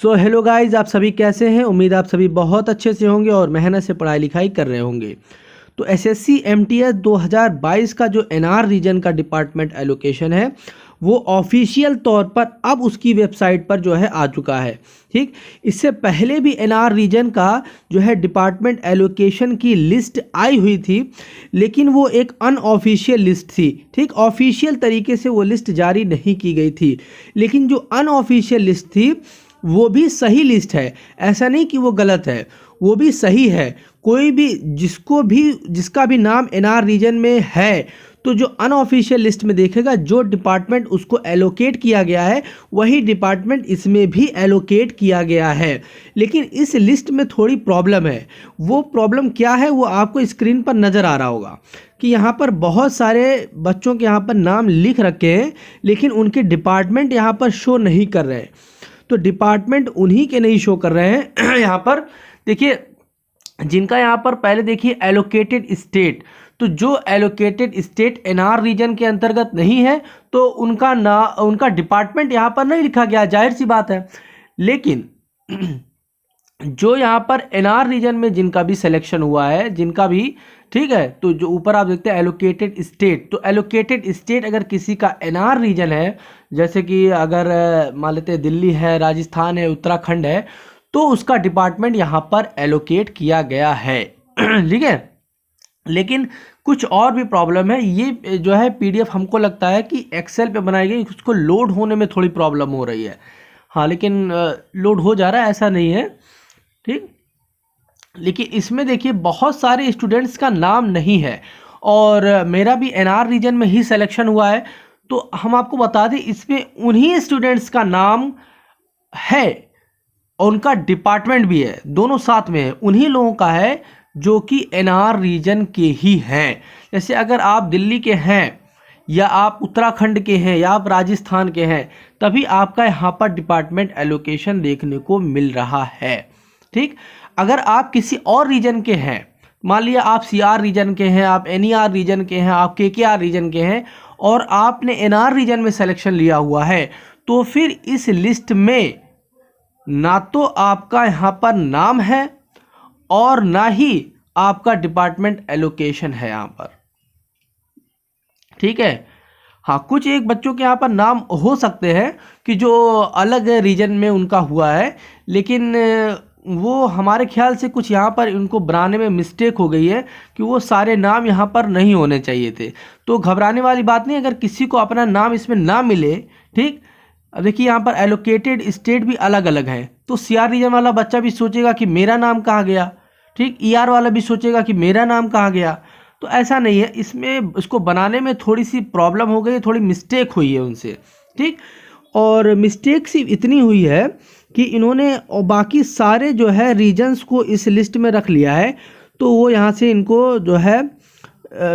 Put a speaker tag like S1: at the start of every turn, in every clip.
S1: So hello guys, आप सभी कैसे हैं। उम्मीद आप सभी बहुत अच्छे से होंगे और मेहनत से पढ़ाई लिखाई कर रहे होंगे। तो एसएससी एमटीएस 2022 का जो एनआर रीजन का डिपार्टमेंट एलोकेशन है वो ऑफिशियल तौर पर अब उसकी वेबसाइट पर जो है आ चुका है। ठीक, इससे पहले भी एनआर रीजन का जो है डिपार्टमेंट एलोकेशन की लिस्ट आई हुई थी, लेकिन वो एक अनऑफिशियल लिस्ट थी। ठीक, ऑफिशियल तरीके से वो लिस्ट जारी नहीं की गई थी, लेकिन जो अनऑफिशियल लिस्ट थी वो भी सही लिस्ट है। ऐसा नहीं कि वो गलत है, वो भी सही है। कोई भी जिसका भी नाम एनआर रीजन में है तो जो अनऑफिशियल लिस्ट में देखेगा जो डिपार्टमेंट उसको एलोकेट किया गया है वही डिपार्टमेंट इसमें भी एलोकेट किया गया है। लेकिन इस लिस्ट में थोड़ी प्रॉब्लम है। वो प्रॉब्लम क्या है वो आपको स्क्रीन पर नज़र आ रहा होगा कि यहाँ पर बहुत सारे बच्चों के यहाँ पर नाम लिख रखे हैं, लेकिन उनके डिपार्टमेंट यहाँ पर शो नहीं कर रहे हैं। तो डिपार्टमेंट उन्हीं के नहीं शो कर रहे हैं। यहाँ पर देखिए, जिनका यहाँ पर पहले देखिए एलोकेटेड स्टेट, तो जो एलोकेटेड स्टेट एनआर रीजन के अंतर्गत नहीं है तो उनका डिपार्टमेंट यहाँ पर नहीं लिखा गया, जाहिर सी बात है। लेकिन जो यहाँ पर एनआर रीजन में जिनका भी सिलेक्शन हुआ है, जिनका भी, ठीक है, तो जो ऊपर आप देखते हैं एलोकेटेड स्टेट, तो एलोकेटेड स्टेट अगर किसी का एनआर रीजन है, जैसे कि अगर मान लेते हैं दिल्ली है, राजस्थान है, उत्तराखंड है, तो उसका डिपार्टमेंट यहाँ पर एलोकेट किया गया है। ठीक है, लेकिन कुछ और भी प्रॉब्लम है। ये जो है पीडीएफ हमको लगता है कि एक्सेल पे बनाई गई, उसको लोड होने में थोड़ी प्रॉब्लम हो रही है। हाँ, लेकिन लोड हो जा रहा है, ऐसा नहीं है। ठीक, लेकिन इसमें देखिए बहुत सारे स्टूडेंट्स का नाम नहीं है और मेरा भी एनआर रीजन में ही सिलेक्शन हुआ है। तो हम आपको बता दें, इसमें उन्हीं स्टूडेंट्स का नाम है और उनका डिपार्टमेंट भी है, दोनों साथ में है। उन्हीं लोगों का है जो कि एनआर रीजन के ही हैं। जैसे अगर आप दिल्ली के हैं या आप उत्तराखंड के हैं या आप राजस्थान के हैं, तभी आपका यहाँ पर डिपार्टमेंट एलोकेशन देखने को मिल रहा है। ठीक, अगर आप किसी और रीजन के हैं, मान लिया आप सीआर रीजन के हैं, आप एनईआर रीजन के हैं, आप केकेआर रीजन के हैं और आपने एनआर रीजन में सिलेक्शन लिया हुआ है, तो फिर इस लिस्ट में ना तो आपका यहाँ पर नाम है और ना ही आपका डिपार्टमेंट एलोकेशन है यहाँ पर। ठीक है, हाँ, कुछ एक बच्चों के यहाँ पर नाम हो सकते हैं कि जो अलग रीजन में उनका हुआ है, लेकिन वो हमारे ख्याल से कुछ यहाँ पर उनको बनाने में मिस्टेक हो गई है कि वो सारे नाम यहाँ पर नहीं होने चाहिए थे। तो घबराने वाली बात नहीं, अगर किसी को अपना नाम इसमें ना मिले। ठीक, अब देखिए यहाँ पर एलोकेटेड स्टेट भी अलग अलग है, तो सीआर रीजन वाला बच्चा भी सोचेगा कि मेरा नाम कहाँ गया। ठीक, ईआर वाला भी सोचेगा कि मेरा नाम कहाँ गया। तो ऐसा नहीं है, इसमें इसको बनाने में थोड़ी सी प्रॉब्लम हो गई, थोड़ी मिस्टेक हुई है उनसे। ठीक, और मिस्टेक सिर्फ इतनी हुई है कि इन्होंने और बाकी सारे जो है रीजन्स को इस लिस्ट में रख लिया है, तो वो यहाँ से इनको जो है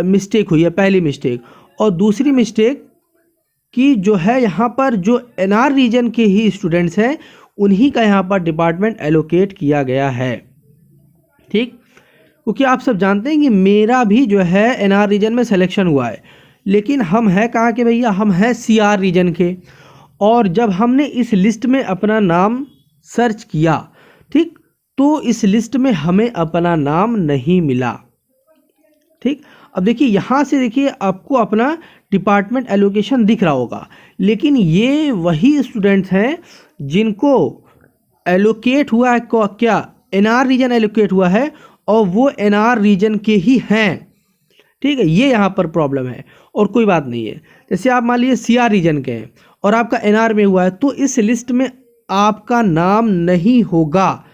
S1: मिस्टेक हुई है, पहली मिस्टेक। और दूसरी मिस्टेक कि जो है यहाँ पर जो एनआर रीजन के ही स्टूडेंट्स हैं उन्हीं का यहाँ पर डिपार्टमेंट एलोकेट किया गया है। ठीक, क्योंकि आप सब जानते हैं कि मेरा भी जो है एनआर रीजन में सिलेक्शन हुआ है, लेकिन हम हैं कहाँ के भैया, हम हैं सीआर रीजन के। और जब हमने इस लिस्ट में अपना नाम सर्च किया, ठीक, तो इस लिस्ट में हमें अपना नाम नहीं मिला। ठीक, अब देखिए यहाँ से देखिए आपको अपना डिपार्टमेंट एलोकेशन दिख रहा होगा, लेकिन ये वही स्टूडेंट्स हैं जिनको एलोकेट हुआ है, क्या एनआर रीजन एलोकेट हुआ है और वो एनआर रीजन के ही हैं। ठीक है, ये यहाँ पर प्रॉब्लम है और कोई बात नहीं है। जैसे आप मान लीजिए सीआर रीजन के हैं और आपका एनआर में हुआ है, तो इस लिस्ट में आपका नाम नहीं होगा।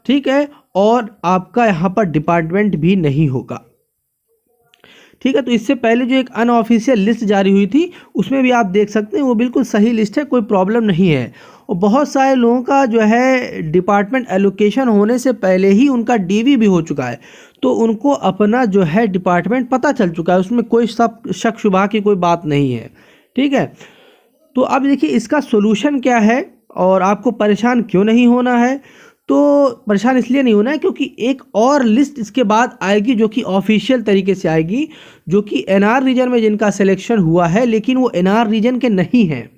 S1: ठीक है, और आपका यहाँ पर डिपार्टमेंट भी नहीं होगा। ठीक है, तो इससे पहले जो एक अनऑफिशियल लिस्ट जारी हुई थी उसमें भी आप देख सकते हैं वो बिल्कुल सही लिस्ट है, कोई प्रॉब्लम नहीं है। और बहुत सारे लोगों का जो है डिपार्टमेंट एलोकेशन होने से पहले ही उनका डीवी भी हो चुका है, तो उनको अपना जो है डिपार्टमेंट पता चल चुका है, उसमें कोई शक शुबा की कोई बात नहीं है। ठीक है, तो अब देखिए इसका सोल्यूशन क्या है और आपको परेशान क्यों नहीं होना है। तो परेशान इसलिए नहीं होना है क्योंकि एक और लिस्ट इसके बाद आएगी जो कि ऑफिशियल तरीके से आएगी, जो कि एनआर रीजन में जिनका सिलेक्शन हुआ है लेकिन वो एनआर रीजन के नहीं हैं।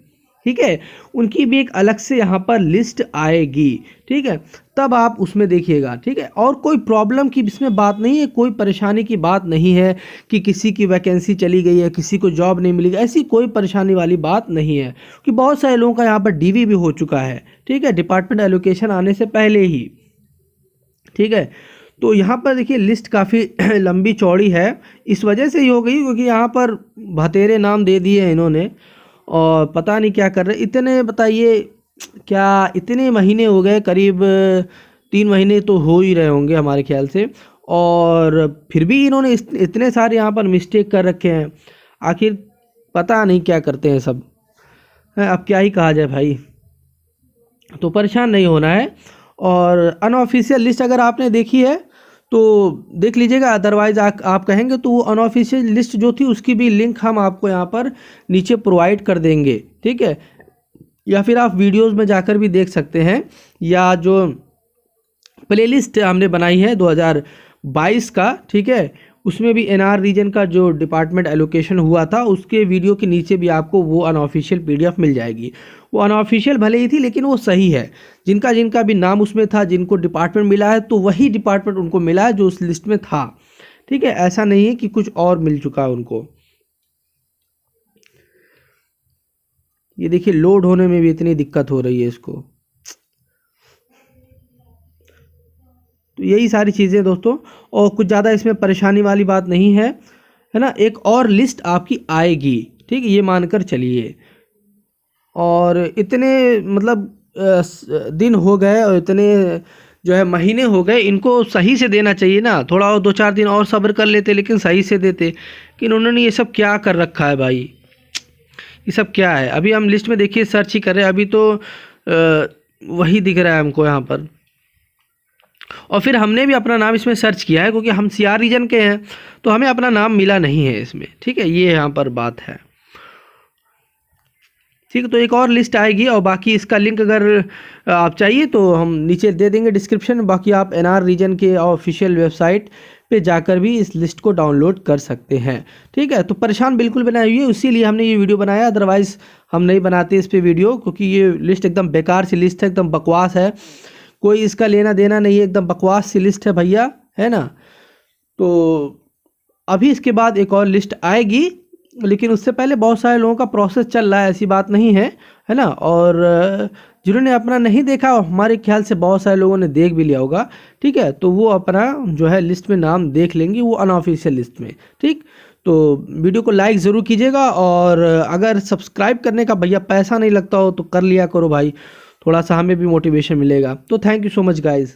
S1: ठीक है, उनकी भी एक अलग से यहाँ पर लिस्ट आएगी। ठीक है, तब आप उसमें देखिएगा। ठीक है, और कोई प्रॉब्लम की इसमें बात नहीं है, कोई परेशानी की बात नहीं है कि किसी की वैकेंसी चली गई है, किसी को जॉब नहीं मिली, ऐसी कोई परेशानी वाली बात नहीं है, कि बहुत सारे लोगों का यहाँ पर डीवी भी हो चुका है। ठीक है, डिपार्टमेंट एलोकेशन आने से पहले ही। ठीक है, तो यहाँ पर देखिए लिस्ट काफ़ी लंबी चौड़ी है, इस वजह से ही हो गई क्योंकि यहाँ पर भतेरे नाम दे दिए इन्होंने, और पता नहीं क्या कर रहे इतने, बताइए क्या इतने महीने हो गए, करीब 3 महीने तो हो ही रहे होंगे हमारे ख्याल से, और फिर भी इन्होंने इतने सारे यहाँ पर मिस्टेक कर रखे हैं। आखिर पता नहीं क्या करते हैं सब, अब क्या ही कहा जाए भाई। तो परेशान नहीं होना है, और अनऑफिशियल लिस्ट अगर आपने देखी है तो देख लीजिएगा, अदरवाइज़ आप कहेंगे तो वो अनऑफिशियल लिस्ट जो थी उसकी भी लिंक हम आपको यहाँ पर नीचे प्रोवाइड कर देंगे। ठीक है, या फिर आप वीडियोस में जाकर भी देख सकते हैं, या जो प्लेलिस्ट हमने बनाई है 2022 का, ठीक है, उसमें भी एनआर रीजन का जो डिपार्टमेंट एलोकेशन हुआ था उसके वीडियो के नीचे भी आपको वो अनऑफिशियल पीडीएफ मिल जाएगी। वो अनऑफिशियल भले ही थी लेकिन वो सही है, जिनका जिनका भी नाम उसमें था, जिनको डिपार्टमेंट मिला है तो वही डिपार्टमेंट उनको मिला है जो उस लिस्ट में था। ठीक है, ऐसा नहीं है कि कुछ और मिल चुका है उनको। ये देखिए लोड होने में भी इतनी दिक्कत हो रही है इसको। तो यही सारी चीज़ें दोस्तों, और कुछ ज़्यादा इसमें परेशानी वाली बात नहीं है ना। एक और लिस्ट आपकी आएगी, ठीक है, ये मानकर चलिए। और इतने मतलब दिन हो गए और इतने जो है महीने हो गए, इनको सही से देना चाहिए ना, थोड़ा और 2-4 दिन और सब्र कर लेते, लेकिन सही से देते। कि उन्होंने ये सब क्या कर रखा है भाई, ये सब क्या है। अभी हम लिस्ट में देखिए सर्च ही कर रहे हैं, अभी तो वही दिख रहा है हमको यहाँ पर। और फिर हमने भी अपना नाम इसमें सर्च किया है क्योंकि हम सीआर रीजन के हैं, तो हमें अपना नाम मिला नहीं है इसमें। ठीक है, ये यहाँ पर बात है। ठीक है, तो एक और लिस्ट आएगी, और बाकी इसका लिंक अगर आप चाहिए तो हम नीचे दे देंगे डिस्क्रिप्शन में। बाकी आप एनआर रीजन के ऑफिशियल वेबसाइट पे जाकर भी इस लिस्ट को डाउनलोड कर सकते हैं। ठीक है, तो परेशान बिल्कुल बनाई हुई है, इसीलिए हमने ये वीडियो बनाया, अदरवाइज़ हम नहीं बनाते इस पे वीडियो, क्योंकि ये लिस्ट एकदम बेकार सी लिस्ट है, एकदम बकवास है, कोई इसका लेना देना नहीं है, एकदम बकवास सी लिस्ट है भैया, है ना। तो अभी इसके बाद एक और लिस्ट आएगी, लेकिन उससे पहले बहुत सारे लोगों का प्रोसेस चल रहा है, ऐसी बात नहीं है ना। और जिन्होंने अपना नहीं देखा, हमारे ख्याल से बहुत सारे लोगों ने देख भी लिया होगा। ठीक है, तो वो अपना जो है लिस्ट में नाम देख लेंगे, वो अनऑफिशियल लिस्ट में। ठीक, तो वीडियो को लाइक ज़रूर कीजिएगा, और अगर सब्सक्राइब करने का भैया पैसा नहीं लगता हो तो कर लिया करो भाई, थोड़ा सा हमें भी मोटिवेशन मिलेगा। तो thank you so much guys.